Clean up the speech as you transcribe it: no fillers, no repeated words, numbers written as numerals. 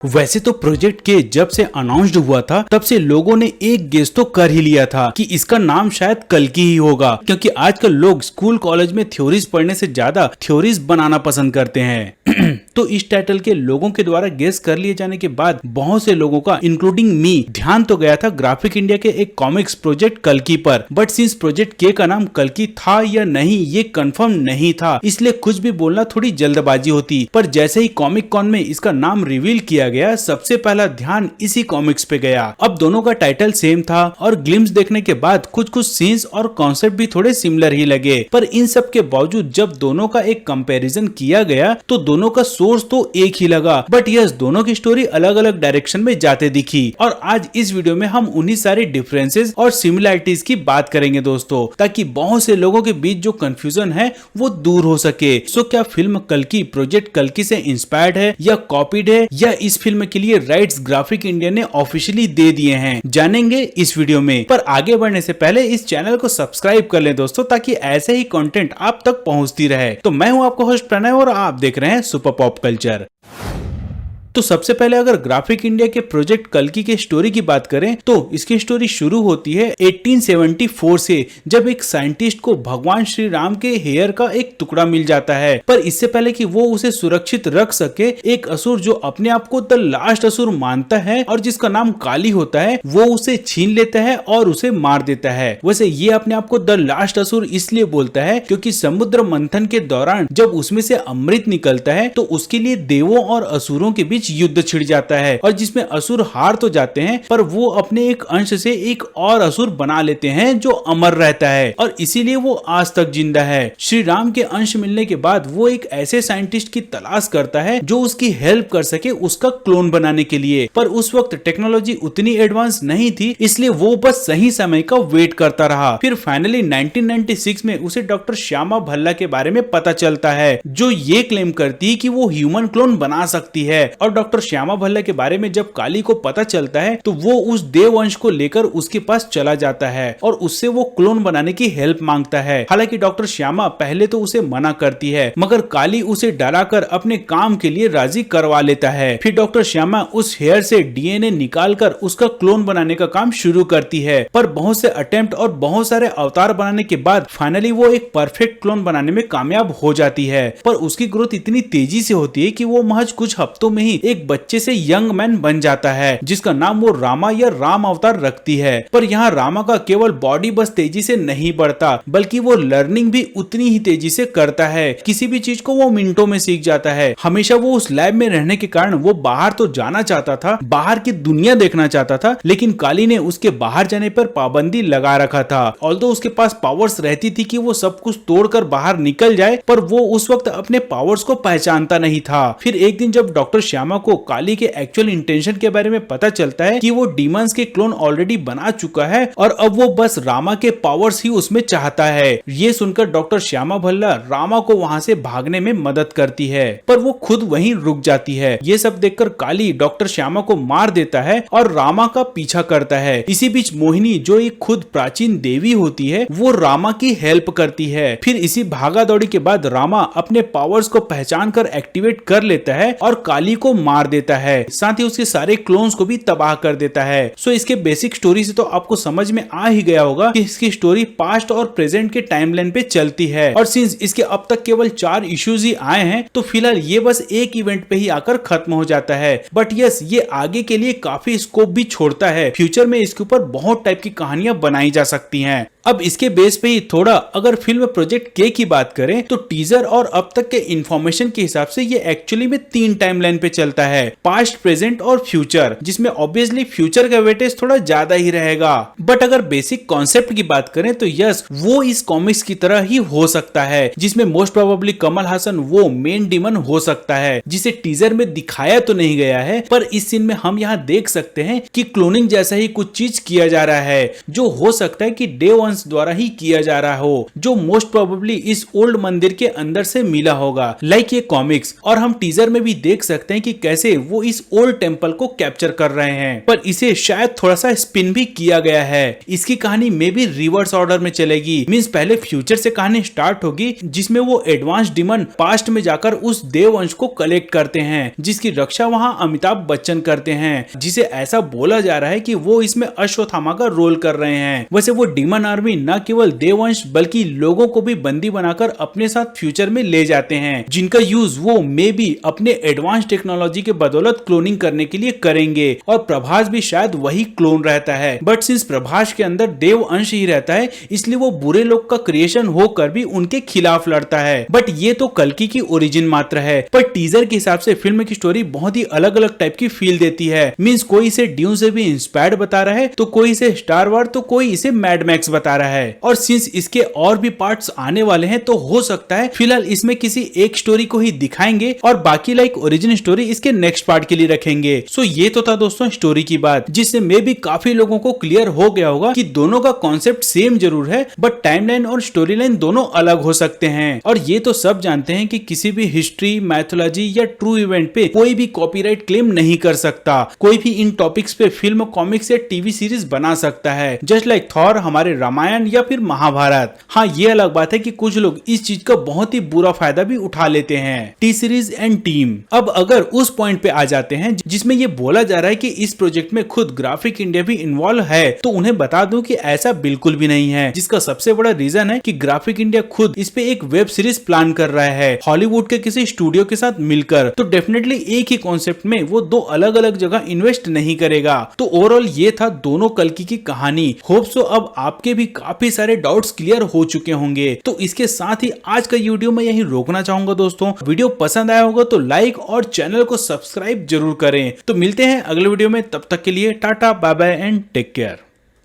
वैसे तो प्रोजेक्ट के जब से अनाउंस्ड हुआ था तब से लोगों ने एक गेस तो कर ही लिया था कि इसका नाम शायद कल्कि ही होगा, क्योंकि आजकल लोग स्कूल कॉलेज में थ्योरीज पढ़ने से ज्यादा थ्योरीज बनाना पसंद करते हैं। तो इस टाइटल के लोगों के द्वारा गेस कर लिए जाने के बाद बहुत से लोगों का इंक्लूडिंग मी ध्यान तो गया था ग्राफिक इंडिया के एक कॉमिक्स प्रोजेक्ट कल्कि पर। बट सिंस प्रोजेक्ट के का नाम कल्कि था या नहीं ये कंफर्म नहीं था, इसलिए कुछ भी बोलना थोड़ी जल्दबाजी होती। पर जैसे ही कॉमिक कॉन में इसका नाम रिवील किया गया, सबसे पहला ध्यान इसी कॉमिक्स पे गया। अब दोनों का टाइटल सेम था और ग्लिम्स देखने के बाद कुछ कुछ सीन्स और कॉन्सेप्ट भी थोड़े सिमिलर ही लगे। पर इन सब के बावजूद जब दोनों का एक कंपैरिजन किया गया तो दोनों का सोर्स तो एक ही लगा, बट यस दोनों की स्टोरी अलग अलग डायरेक्शन में जाते दिखी। और आज इस वीडियो में हम उन्हीं सारी डिफरेंसेस और सिमिलरिटीज की बात करेंगे दोस्तों, ताकि बहुत से लोगों के बीच जो कंफ्यूजन है वो दूर हो सके। सो क्या फिल्म कल्कि प्रोजेक्ट कल्कि से इंस्पायर्ड है या कॉपीड है, या इस फिल्म के लिए राइट्स ग्राफिक इंडिया ने ऑफिशियली दे दिए हैं, जानेंगे इस वीडियो में। पर आगे बढ़ने से पहले इस चैनल को सब्सक्राइब कर लें दोस्तों, ताकि ऐसे ही कंटेंट आप तक पहुंचती रहे। तो मैं हूं आपका होस्ट प्रणय और आप देख रहे हैं सुपर पॉप कल्चर। तो सबसे पहले अगर ग्राफिक इंडिया के प्रोजेक्ट कल्कि के स्टोरी की बात करें तो इसकी स्टोरी शुरू होती है 1874 से, जब एक साइंटिस्ट को भगवान श्री राम के हेयर का एक टुकड़ा मिल जाता है। पर इससे पहले कि वो उसे सुरक्षित रख सके, एक असुर जो अपने आप को द लास्ट असुर मानता है और जिसका नाम काली होता है, वो उसे छीन लेता है और उसे मार देता है। वैसे ये अपने आप को द लास्ट असुर इसलिए बोलता है क्योंकि समुद्र मंथन के दौरान जब उसमें से अमृत निकलता है तो उसके लिए देवों और असुरों के बीच युद्ध छिड़ जाता है, और जिसमें असुर हार तो जाते हैं पर वो अपने एक अंश से एक और असुर बना लेते हैं जो अमर रहता है, और इसीलिए वो आज तक जिंदा है। श्री राम के अंश मिलने के बाद वो एक ऐसे साइंटिस्ट की तलाश करता है जो उसकी हेल्प कर सके उसका क्लोन बनाने के लिए। पर उस वक्त टेक्नोलॉजी उतनी एडवांस नहीं थी, इसलिए वो बस सही समय का वेट करता रहा। फिर फाइनली 1996 में उसे डॉक्टर श्यामा भल्ला के बारे में पता चलता है, जो ये क्लेम करती है कि वो ह्यूमन क्लोन बना सकती है। और डॉक्टर श्यामा भल्ला के बारे में जब काली को पता चलता है तो वो उस देववंश को लेकर उसके पास चला जाता है और उससे वो क्लोन बनाने की हेल्प मांगता है। हालांकि डॉक्टर श्यामा पहले तो उसे मना करती है, मगर काली उसे डराकर अपने काम के लिए राजी करवा लेता है। फिर डॉक्टर श्यामा उस हेयर से डीएनए निकालकर उसका क्लोन बनाने का काम शुरू करती है। पर बहुत से अटेम्प्ट और बहुत सारे अवतार बनाने के बाद फाइनली वो एक परफेक्ट क्लोन बनाने में कामयाब हो जाती है। पर उसकी ग्रोथ इतनी तेजी से होती है कि वो महज कुछ हफ्तों में ही एक बच्चे से यंग मैन बन जाता है, जिसका नाम वो रामा या राम अवतार रखती है। पर यहाँ रामा का केवल बॉडी बस तेजी से नहीं बढ़ता, बल्कि वो लर्निंग भी उतनी ही तेजी से करता है। किसी भी चीज को वो मिनटों में सीख जाता है। हमेशा वो उस लैब में रहने के कारण वो बाहर तो जाना चाहता था, बाहर की दुनिया देखना चाहता था, लेकिन काली ने उसके बाहर जाने पर पाबंदी लगा रखा था। ऑल्दो उसके पास पावर्स रहती थी कि वो सब कुछ तोड़कर बाहर निकल जाए, पर वो उस वक्त अपने पावर्स को पहचानता नहीं था। फिर एक दिन जब डॉक्टर श्यामा को काली के एक्चुअल इंटेंशन के बारे में पता चलता है कि वो डीमंस के क्लोन ऑलरेडी बना चुका है और अब वो बस रामा के पावर्स ही उसमें चाहता है। ये सुनकर डॉक्टर श्यामा भल्ला रामा को वहां से भागने में मदद करती है, पर वो खुद वहीं रुक जाती है। ये सब देखकर काली डॉक्टर श्यामा को मार देता है और रामा का पीछा करता है। इसी बीच मोहिनी, जो एक खुद प्राचीन देवी होती है, वो रामा की हेल्प करती है। फिर इसी भागा दौड़ी के बाद रामा अपने पावर्स को पहचान कर एक्टिवेट कर लेता है और काली को मार देता है, साथ ही उसके सारे क्लोन्स को भी तबाह कर देता है। सो इसके बेसिक स्टोरी से तो आपको समझ में आ ही गया होगा कि इसकी स्टोरी पास्ट और प्रेजेंट के टाइमलाइन पे चलती है। और सिंस इसके अब तक केवल 4 इश्यूज ही आए हैं, तो फिलहाल ये बस एक इवेंट पे ही आकर खत्म हो जाता है। बट यस, ये आगे के लिए काफी स्कोप भी छोड़ता है। फ्यूचर में इसके ऊपर बहुत टाइप की कहानियां बनाई जा सकती हैं। अब इसके बेस पे ही थोड़ा अगर फिल्म प्रोजेक्ट के की बात करें तो टीजर और अब तक के इंफॉर्मेशन के हिसाब से ये एक्चुअली में 3 टाइमलाइन पे चलता है, पास्ट, प्रेजेंट और फ्यूचर, जिसमें ऑब्वियसली फ्यूचर का वेटेज थोड़ा ज्यादा ही रहेगा। बट अगर बेसिक कॉन्सेप्ट की बात करें तो यस, वो इस कॉमिक्स की तरह ही हो सकता है, जिसमें मोस्ट प्रोबेबली कमल हासन वो मेन डीमन हो सकता है, जिसे टीजर में दिखाया तो नहीं गया है, पर इस सीन में हम यहाँ देख सकते हैं कि क्लोनिंग जैसा ही कुछ चीज किया जा रहा है, जो हो सकता है कि डे 1 देववंश द्वारा ही किया जा रहा हो, जो मोस्ट प्रोबेबली इस ओल्ड मंदिर के अंदर से मिला होगा, लाइक ये कॉमिक्स। और हम टीजर में भी देख सकते हैं कि कैसे वो इस ओल्ड टेम्पल को कैप्चर कर रहे हैं, पर इसे शायद थोड़ा सा स्पिन भी किया गया है। इसकी कहानी मे भी रिवर्स ऑर्डर में चलेगी, मींस पहले फ्यूचर से कहानी स्टार्ट होगी, जिसमें वो एडवांस डिमन पास्ट में जाकर उस देववंश को कलेक्ट करते हैं, जिसकी रक्षा वहां अमिताभ बच्चन करते हैं, जिसे ऐसा बोला जा रहा है कि वो इसमें अश्वत्थामा का रोल कर रहे हैं। वैसे वो डिमन आर्मी न केवल देववंश बल्कि लोगों को भी बंदी बनाकर अपने साथ फ्यूचर में ले जाते हैं, जिनका यूज वो मे भी अपने एडवांस टेक्नोलॉजी के बदौलत क्लोनिंग करने के लिए करेंगे। और प्रभास भी शायद वही क्लोन रहता है, बट सिंस प्रभास के अंदर देव अंश ही रहता है, इसलिए वो बुरे लोग का क्रिएशन होकर भी उनके खिलाफ लड़ता है। बट ये तो कल्कि की ओरिजिन मात्र है, पर टीजर के हिसाब से फिल्म की स्टोरी बहुत ही अलग अलग टाइप की फील देती है। मींस कोई इसे ड्यून से भी इंस्पायर्ड बता रहा है, तो कोई इसे स्टार वॉर, तो कोई इसे मैड मैक्स बता रहा है। और सिंस इसके और भी पार्ट्स आने वाले हैं, तो हो सकता है फिलहाल इसमें किसी एक स्टोरी को ही दिखाएंगे और बाकी लाइक ओरिजिन स्टोरी इसके नेक्स्ट पार्ट के लिए रखेंगे। सो ये तो था दोस्तों स्टोरी की बात, जिससे मे भी काफी लोगों को क्लियर हो गया होगा कि दोनों का कॉन्सेप्ट सेम जरूर है, बट टाइमलाइन और स्टोरी लाइन दोनों अलग हो सकते हैं। और ये तो सब जानते हैं कि किसी भी हिस्ट्री, मैथोलॉजी या ट्रू इवेंट पे कोई भी कॉपीराइट क्लेम नहीं कर सकता। कोई भी इन टॉपिक्स पे फिल्म, कॉमिक्स या टीवी सीरीज बना सकता है, जस्ट लाइक थॉर, हमारे रामायण या फिर महाभारत। हाँ, ये अलग बात है कि कुछ लोग इस चीज का बहुत ही बुरा फायदा भी उठा लेते हैं। टी सीरीज एंड टीम, अब अगर उस पॉइंट पे आ जाते हैं जिसमें ये बोला जा रहा है कि इस प्रोजेक्ट में खुद ग्राफिक इंडिया भी इन्वॉल्व है, तो उन्हें बता दूं कि ऐसा बिल्कुल भी नहीं है, जिसका सबसे बड़ा रीजन है कि ग्राफिक इंडिया खुद इस पे एक वेब सीरीज प्लान कर रहा है हॉलीवुड के किसी स्टूडियो के साथ मिलकर। तो डेफिनेटली एक ही कॉन्सेप्ट में वो दो अलग अलग जगह इन्वेस्ट नहीं करेगा। तो ओवरऑल ये था दोनों कल्कि की कहानी। होप सो अब आपके भी काफी सारे डाउट्स क्लियर हो चुके होंगे। तो इसके साथ ही आज का वीडियो मैं यही रोकना चाहूंगा दोस्तों। वीडियो पसंद आया होगा तो लाइक और चैनल को सब्सक्राइब जरूर करें। तो मिलते हैं अगले वीडियो में, तब तक के लिए tata, bye bye and take care.